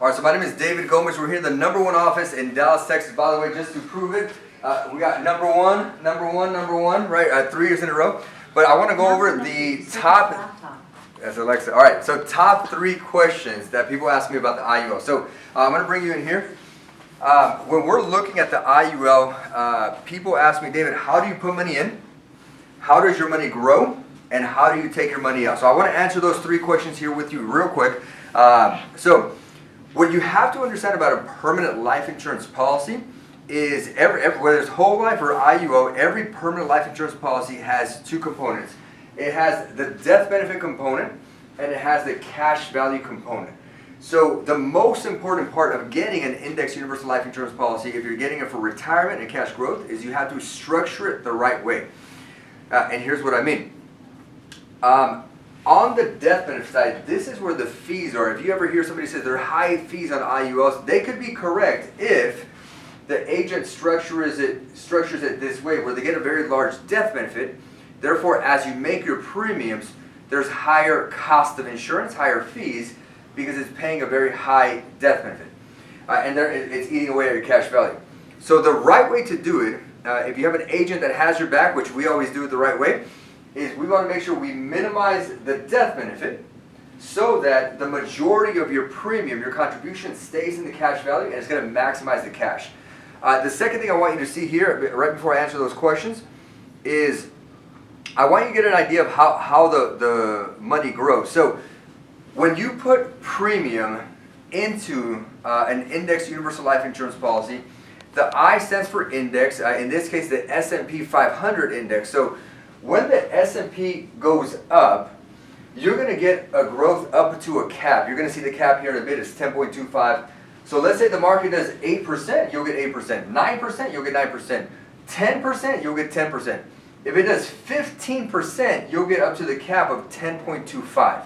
All right, so my name is David Gomez. We're here in the #1 office in Dallas, Texas. By the way, just to prove it, we got number one, right? 3 years in a row. But I want to go over the top. That's Alexa. All right, so top 3 questions that people ask me about the IUL. So I'm going to bring you in here. When we're looking at the IUL, people ask me, David, how do you put money in? How does your money grow? And how do you take your money out? So I want to answer those 3 questions here with you real quick. So what you have to understand about a permanent life insurance policy is whether it's whole life or IUL, every permanent life insurance policy has 2 components. It has the death benefit component and it has the cash value component. So the most important part of getting an index universal life insurance policy, if you're getting it for retirement and cash growth, is you have to structure it the right way. And here's what I mean. On the death benefit side, this is where the fees are. If you ever hear somebody say there are high fees on IULs, they could be correct if the agent structures it this way, where they get a very large death benefit. Therefore, as you make your premiums, there's higher cost of insurance, higher fees, because it's paying a very high death benefit. And it's eating away at your cash value. So the right way to do it, if you have an agent that has your back, which we always do it the right way, is we want to make sure we minimize the death benefit so that the majority of your premium, your contribution, stays in the cash value and it's going to maximize the cash. The second thing I want you to see here, right before I answer those questions, is I want you to get an idea of how the money grows. So when you put premium into an index universal life insurance policy, the I stands for index, in this case the S&P 500 index. So when the S&P goes up, you're going to get a growth up to a cap. You're going to see the cap here in a bit. It's 10.25. So let's say the market does 8%, you'll get 8%. 9%, you'll get 9%. 10%, you'll get 10%. If it does 15%, you'll get up to the cap of 10.25,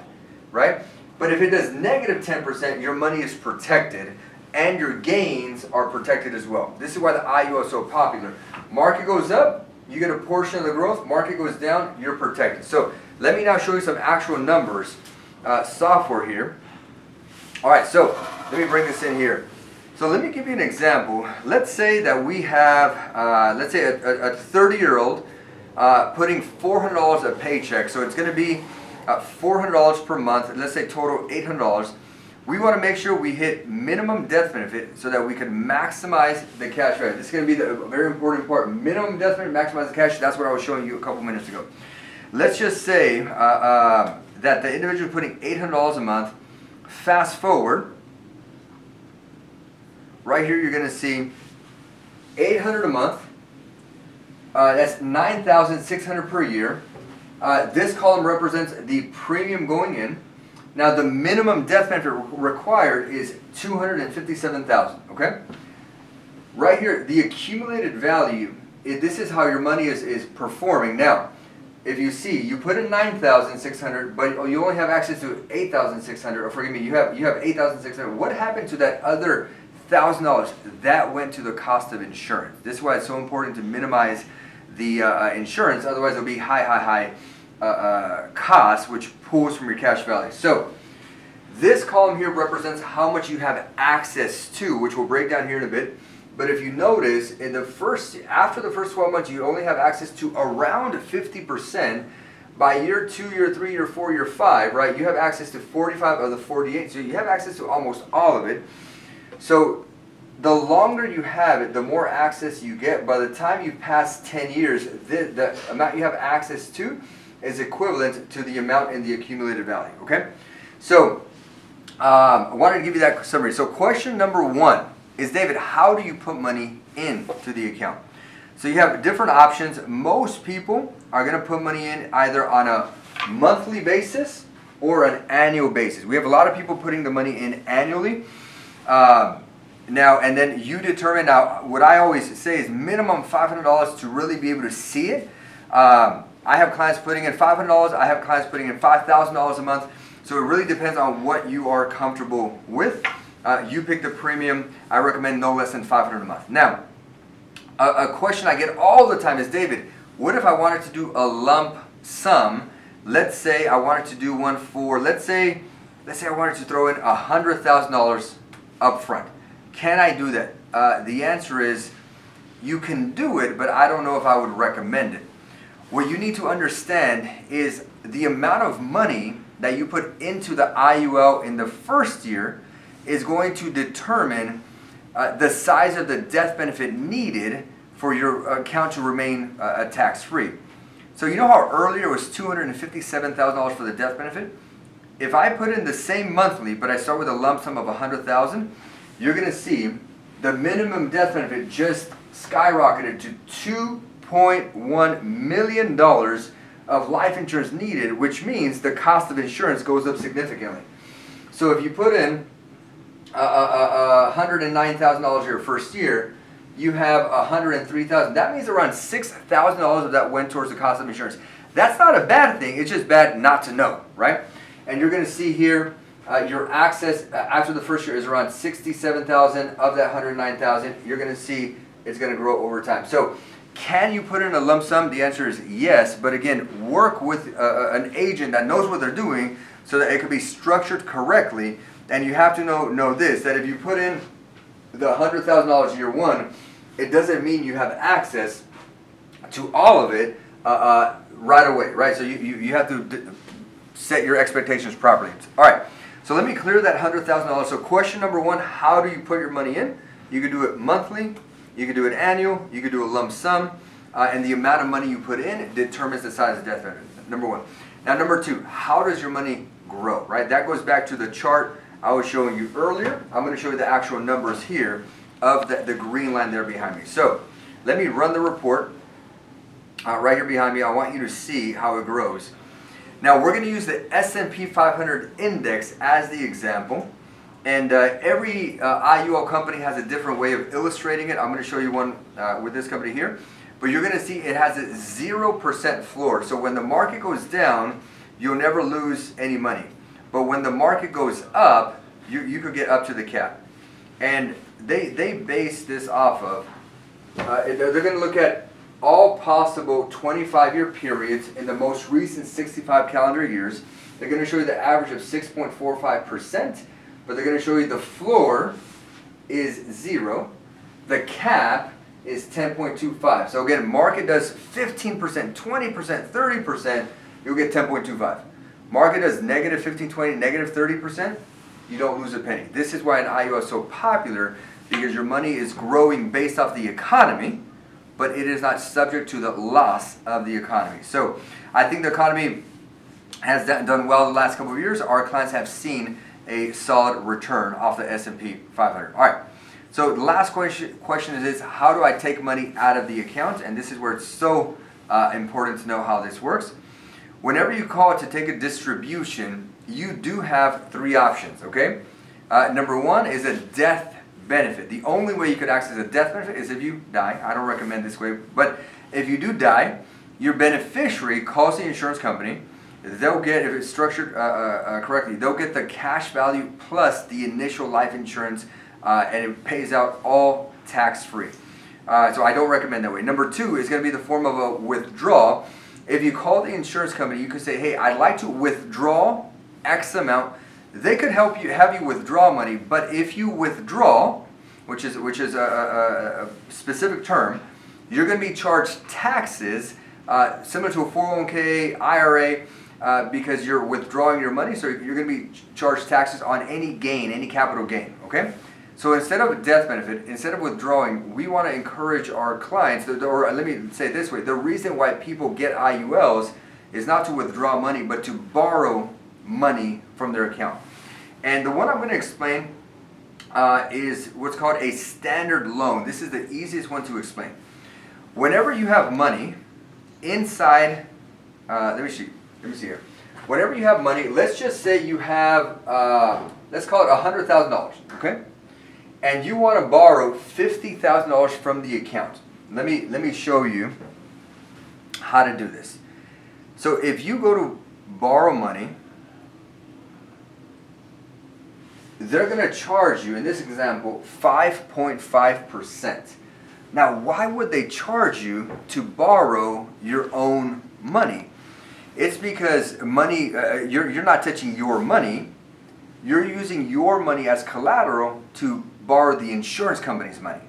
right? But if it does negative 10%, your money is protected and your gains are protected as well. This is why the IUL is so popular. Market goes up, you get a portion of the growth. Market goes down, you're protected. So let me now show you some actual numbers, software here. All right, so let me bring this in here. So let me give you an example. Let's say that we have, let's say a 30-year-old putting $400 a paycheck. So it's going to be $400 per month. Let's say total $800. We want to make sure we hit minimum death benefit so that we can maximize the cash value. This is going to be the very important part. Minimum death benefit, maximize the cash. That's what I was showing you a couple minutes ago. Let's just say that the individual is putting $800 a month. Fast forward. Right here you're going to see $800 a month. That's $9,600 per year. This column represents the premium going in. Now the minimum death benefit required is $257,000. Okay. Right here, the accumulated value. This is how your money is performing. Now, if you see, you put in $9,600, but you only have access to $8,600. Or forgive me, you have $8,600. What happened to that other $1,000? That went to the cost of insurance. This is why it's so important to minimize the insurance. Otherwise, it'll be high cost, which pulls from your cash value. So this column here represents how much you have access to, which we'll break down here in a bit. But if you notice, after the first 12 months, you only have access to around 50%. By year 2, year 3, year 4, year 5, right? You have access to 45 of the 48. So you have access to almost all of it. So the longer you have it, the more access you get. By the time you pass 10 years, the amount you have access to is equivalent to the amount in the accumulated value, okay? So I wanted to give you that summary. So question number 1 is, David, how do you put money into the account? So you have different options. Most people are going to put money in either on a monthly basis or an annual basis. We have a lot of people putting the money in annually. Now, and then you determine. Now, what I always say is minimum $500 to really be able to see it. I have clients putting in $500. I have clients putting in $5,000 a month. So it really depends on what you are comfortable with. You pick the premium. I recommend no less than $500 a month. Now, a question I get all the time is, David, what if I wanted to do a lump sum? Let's say I wanted to do one for, let's say I wanted to throw in $100,000 up front. Can I do that? The answer is you can do it, but I don't know if I would recommend it. What you need to understand is the amount of money that you put into the IUL in the first year is going to determine the size of the death benefit needed for your account to remain tax-free. So you know how earlier it was $257,000 for the death benefit? If I put in the same monthly, but I start with a lump sum of $100,000, you're going to see the minimum death benefit just skyrocketed to $2.1 million of life insurance needed, which means the cost of insurance goes up significantly. So if you put in $109,000 your first year, you have $103,000. That means around $6,000 of that went towards the cost of insurance. That's not a bad thing. It's just bad not to know, right? And you're going to see here your access after the first year is around $67,000 of that $109,000. You're going to see it's going to grow over time. So can you put in a lump sum? The answer is yes. But again, work with an agent that knows what they're doing so that it could be structured correctly. And you have to know this, that if you put in the $100,000 year one, it doesn't mean you have access to all of it right away, right? So you have to set your expectations properly. All right, so let me clear that $100,000. So question number one, how do you put your money in? You can do it monthly, you can do it annual, you can do a lump sum, and the amount of money you put in determines the size of death benefit, number one. Now number two, how does your money grow, right? That goes back to the chart I was showing you earlier. I'm going to show you the actual numbers here of the green line there behind me. So let me run the report right here behind me. I want you to see how it grows. Now we're going to use the S&P 500 index as the example, and every IUL company has a different way of illustrating it. I'm going to show you one with this company here, but you're going to see it has a 0% floor. So when the market goes down, you'll never lose any money. But when the market goes up, you could get up to the cap. And they base this off of, they're going to look at all possible 25-year periods in the most recent 65 calendar years. They're going to show you the average of 6.45%, but they're going to show you the floor is 0, the cap is 10.25. So again, market does 15%, 20%, 30%, you'll get 10.25. Market does negative 15, 20, negative 30%, you don't lose a penny. This is why an IUL is so popular, because your money is growing based off the economy, but it is not subject to the loss of the economy. So I think the economy has done well the last couple of years. Our clients have seen a solid return off the S&P 500. All right, so the last question is how do I take money out of the account? And this is where it's so important to know how this works. Whenever you call to take a distribution, you do have three options, okay? Number one is a death benefit. The only way you could access a death benefit is if you die. I don't recommend this way, but if you do die, your beneficiary calls the insurance company. They'll get, if it's structured correctly, they'll get the cash value plus the initial life insurance, and it pays out all tax-free. So I don't recommend that way. Number two is going to be the form of a withdrawal. If you call the insurance company, you could say, hey, I'd like to withdraw X amount. They could have you withdraw money, but if you withdraw, which is a specific term, you're going to be charged taxes similar to a 401k, IRA, because you're withdrawing your money, so you're going to be charged taxes on any gain, any capital gain, okay? So instead of a death benefit, instead of withdrawing, we want to encourage our clients, or let me say it this way, the reason why people get IULs is not to withdraw money, but to borrow money from their account. And the one I'm going to explain is what's called a standard loan. This is the easiest one to explain. Whenever you have money inside, let me see here. Whenever you have money, let's just say you have, let's call it $100,000, okay? And you want to borrow $50,000 from the account. Let me show you how to do this. So if you go to borrow money, they're going to charge you, in this example, 5.5%. Now, why would they charge you to borrow your own money? It's because money, you're not touching your money. you're using your money as collateral to borrow the insurance company's money.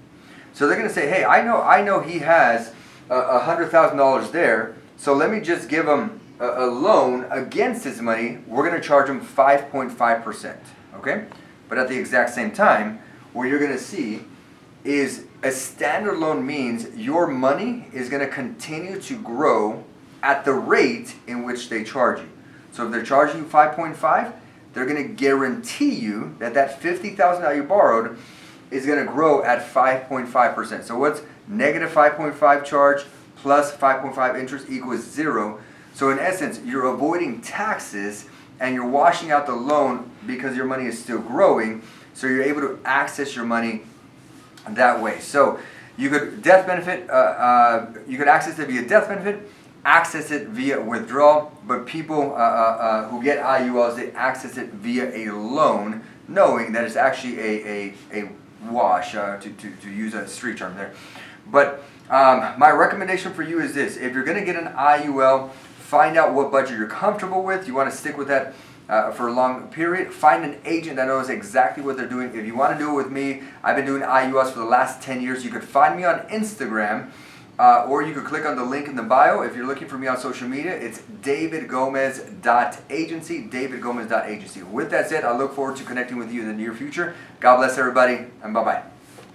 So they're going to say, hey, I know he has $100,000 there, so let me just give him a loan against his money. We're going to charge him 5.5%, okay? But at the exact same time, what you're going to see is a standard loan means your money is going to continue to grow at the rate in which they charge you. So if they're charging you 5.5, they're going to guarantee you that that $50,000 that you borrowed is going to grow at 5.5%. So what's negative 5.5 charge plus 5.5 interest equals 0. So in essence, you're avoiding taxes and you're washing out the loan because your money is still growing. So you're able to access your money that way. So you could death benefit, you could access it via death benefit, access it via withdrawal, but people who get IULs, they access it via a loan, knowing that it's actually a wash, to use a street term there. But my recommendation for you is this: if you're going to get an IUL, find out what budget you're comfortable with. You want to stick with that for a long period. Find an agent that knows exactly what they're doing. If you want to do it with me, I've been doing IULs for the last 10 years. You could find me on Instagram, or you could click on the link in the bio. If you're looking for me on social media, it's davidgomez.agency, davidgomez.agency. With that said, I look forward to connecting with you in the near future. God bless everybody, and bye-bye.